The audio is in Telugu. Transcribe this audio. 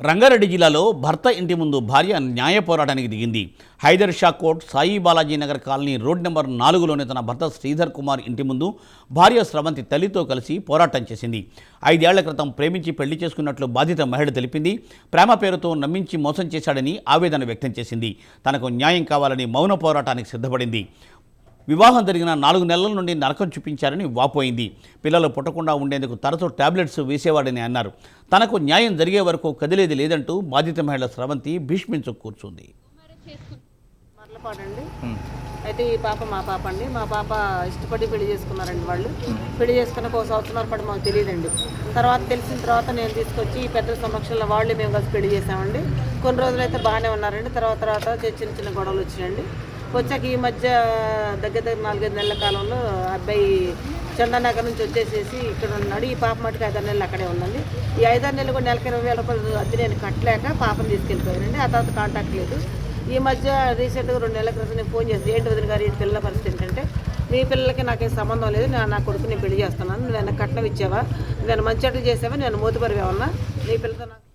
రంగారెడ్డి జిల్లాలో భర్త ఇంటి ముందు భార్య న్యాయ పోరాటానికి దిగింది. Hyder Shah Kot Sai Balaji Nagar colony road number 4లోని తన భర్త శ్రీధర్ కుమార్ ఇంటి ముందు భార్య స్రవంతి తల్లితో కలిసి పోరాటం చేసింది. 5 ఏళ్ల క్రితం ప్రేమించి పెళ్లి చేసుకున్నట్లు బాధిత మహిళ తెలిపింది. ప్రేమ పేరుతో నమ్మించి మోసం చేశాడని ఆవేదన వ్యక్తం చేసింది. తనకు న్యాయం కావాలని మౌన పోరాటానికి సిద్ధపడింది. వివాహం జరిగిన 4 నెలల నుండి నరకం చూపించారని వాపోయింది. పిల్లలు పుట్టకుండా ఉండేందుకు తరచూ టాబ్లెట్స్ వేసేవాడని అన్నారు. తనకు న్యాయం జరిగే వరకు కదిలేది లేదంటూ బాధిత మహిళ స్రవంతి భీష్మించు కూర్చుంది. అయితే ఈ పాప మా పాప అండి. మా పాప ఇష్టపడి పెళ్లి చేసుకున్నారండి. వాళ్ళు పెళ్లి చేసుకున్న ఒక సంవత్సరాల పాటు మాకు తెలియదండి. తర్వాత తెలిసిన తర్వాత నేను తీసుకొచ్చి ఈ పెద్ద సమక్షంలో వాళ్ళు మేము కలిసి పెళ్లి చేసామండి. కొన్ని రోజులైతే బాగానే ఉన్నారండి. తర్వాత చిన్న చిన్న గొడవలు వచ్చినాయండి. వచ్చాక ఈ మధ్య దగ్గర 4-5 నెలల కాలంలో అబ్బాయి చందానగర్ నుంచి వచ్చేసేసి ఇక్కడ ఉన్నాడు. ఈ పాప మటుకు 5 నెలలు అక్కడే ఉందండి. ఈ 5 నెలలు కూడా నెలకి 20,000 రూపాయలు అద్దె నేను కట్టలేక పాపను తీసుకెళ్ళిపోయానండి. ఆ తర్వాత కాంటాక్ట్ లేదు. ఈ మధ్య రీసెంట్గా 2 నెలల క్రితం నేను ఫోన్ చేసి, ఏంటి వదిన గారు ఈ పిల్లల పరిస్థితి ఏంటంటే, మీ పిల్లలకి నాకేం సంబంధం లేదు, నా కొడుకు నేను పెళ్లి చేస్తున్నాను, నువ్వు కట్నం ఇచ్చావా, నేను మంచి అట్లు చేసావా, నేను మోతుపరివేమన్నా నీ పిల్లతో